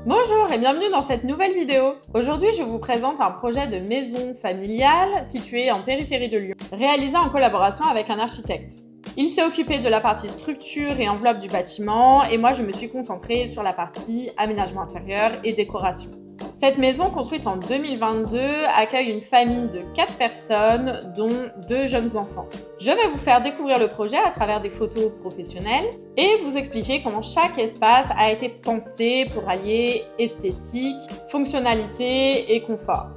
Bonjour et bienvenue dans cette nouvelle vidéo. Aujourd'hui, je vous présente un projet de maison familiale situé en périphérie de Lyon, réalisé en collaboration avec un architecte. Il s'est occupé de la partie structure et enveloppe du bâtiment et moi je me suis concentrée sur la partie aménagement intérieur et décoration. Cette maison, construite en 2022, accueille une famille de 4 personnes, dont 2 jeunes enfants. Je vais vous faire découvrir le projet à travers des photos professionnelles et vous expliquer comment chaque espace a été pensé pour allier esthétique, fonctionnalité et confort.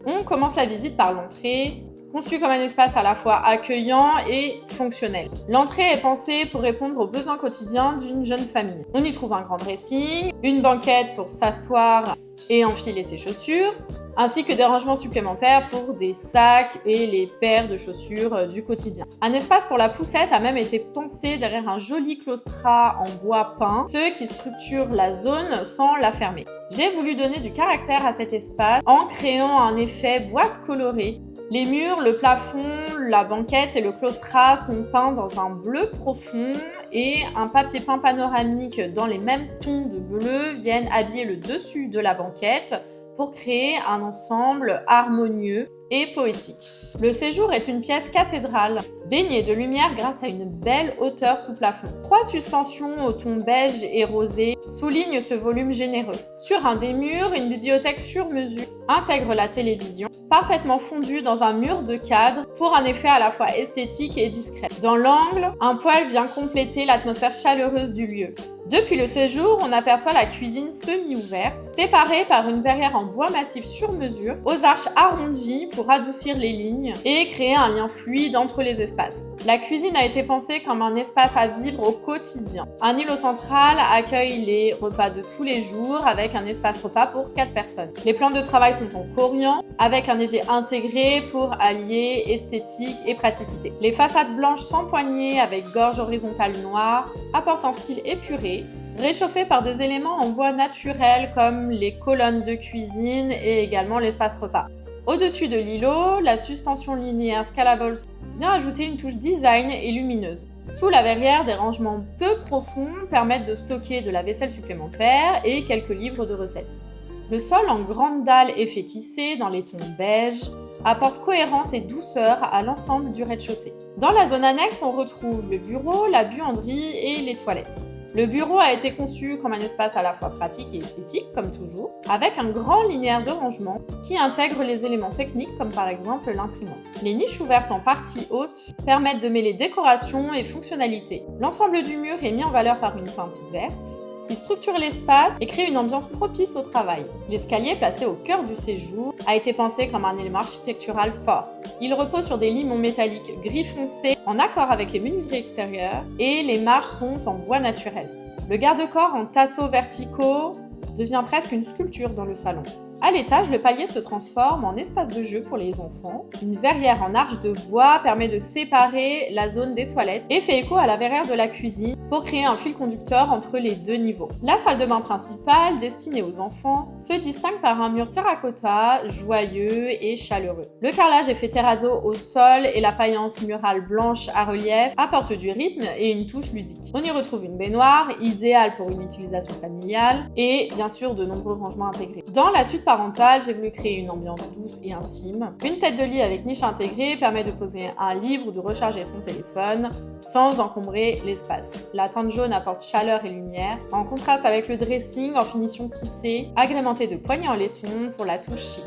On commence la visite par l'entrée, conçu comme un espace à la fois accueillant et fonctionnel. L'entrée est pensée pour répondre aux besoins quotidiens d'une jeune famille. On y trouve un grand dressing, une banquette pour s'asseoir et enfiler ses chaussures, ainsi que des rangements supplémentaires pour des sacs et les paires de chaussures du quotidien. Un espace pour la poussette a même été pensé derrière un joli claustrat en bois peint, ce qui structure la zone sans la fermer. J'ai voulu donner du caractère à cet espace en créant un effet boîte colorée. Les murs, le plafond, la banquette et le claustrat sont peints dans un bleu profond et un papier peint panoramique dans les mêmes tons de bleu viennent habiller le dessus de la banquette pour créer un ensemble harmonieux et poétique. Le séjour est une pièce cathédrale, baignée de lumière grâce à une belle hauteur sous plafond. 3 suspensions au ton beige et rosé soulignent ce volume généreux. Sur un des murs, une bibliothèque sur mesure intègre la télévision, parfaitement fondue dans un mur de cadre pour un effet à la fois esthétique et discret. Dans l'angle, un poêle vient compléter l'atmosphère chaleureuse du lieu. Depuis le séjour, on aperçoit la cuisine semi-ouverte, séparée par une verrière en bois massif sur mesure, aux arches arrondies pour adoucir les lignes et créer un lien fluide entre les espaces. La cuisine a été pensée comme un espace à vivre au quotidien. Un îlot central accueille les repas de tous les jours avec un espace repas pour 4 personnes. Les plans de travail sont en corian, avec un évier intégré pour allier esthétique et praticité. Les façades blanches sans poignée avec gorge horizontale noire apportent un style épuré, réchauffé par des éléments en bois naturel comme les colonnes de cuisine et également l'espace repas. Au-dessus de l'îlot, la suspension linéaire Scalables vient ajouter une touche design et lumineuse. Sous la verrière, des rangements peu profonds permettent de stocker de la vaisselle supplémentaire et quelques livres de recettes. Le sol en grande dalle effet tissé dans les tons beige apporte cohérence et douceur à l'ensemble du rez-de-chaussée. Dans la zone annexe, on retrouve le bureau, la buanderie et les toilettes. Le bureau a été conçu comme un espace à la fois pratique et esthétique, comme toujours, avec un grand linéaire de rangement qui intègre les éléments techniques comme par exemple l'imprimante. Les niches ouvertes en partie haute permettent de mêler décoration et fonctionnalité. L'ensemble du mur est mis en valeur par une teinte verte qui structure l'espace et crée une ambiance propice au travail. L'escalier, placé au cœur du séjour, a été pensé comme un élément architectural fort. Il repose sur des limons métalliques gris foncé en accord avec les menuiseries extérieures et les marches sont en bois naturel. Le garde-corps en tasseaux verticaux devient presque une sculpture dans le salon. À l'étage, le palier se transforme en espace de jeu pour les enfants. Une verrière en arche de bois permet de séparer la zone des toilettes et fait écho à la verrière de la cuisine pour créer un fil conducteur entre les 2 niveaux. La salle de bain principale, destinée aux enfants, se distingue par un mur terracotta joyeux et chaleureux. Le carrelage est fait terrazzo au sol et la faïence murale blanche à relief apporte du rythme et une touche ludique. On y retrouve une baignoire, idéale pour une utilisation familiale, et bien sûr de nombreux rangements intégrés. Dans la suite parentale, j'ai voulu créer une ambiance douce et intime. Une tête de lit avec niche intégrée permet de poser un livre ou de recharger son téléphone sans encombrer l'espace. La teinte jaune apporte chaleur et lumière, en contraste avec le dressing en finition tissée, agrémenté de poignées en laiton pour la touche chic.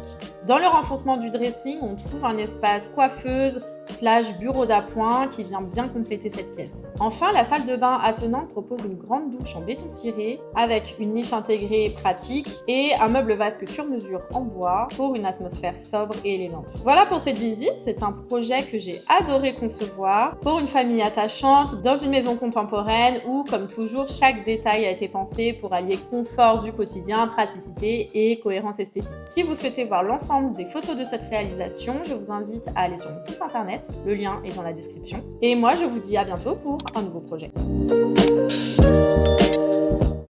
Dans le renfoncement du dressing, on trouve un espace coiffeuse / bureau d'appoint qui vient bien compléter cette pièce. Enfin, la salle de bain attenante propose une grande douche en béton ciré avec une niche intégrée pratique et un meuble vasque sur mesure en bois pour une atmosphère sobre et élégante. Voilà pour cette visite, c'est un projet que j'ai adoré concevoir pour une famille attachante dans une maison contemporaine où, comme toujours, chaque détail a été pensé pour allier confort du quotidien, praticité et cohérence esthétique. Si vous souhaitez voir l'ensemble des photos de cette réalisation, je vous invite à aller sur mon site internet. Le lien est dans la description. Et moi, je vous dis à bientôt pour un nouveau projet.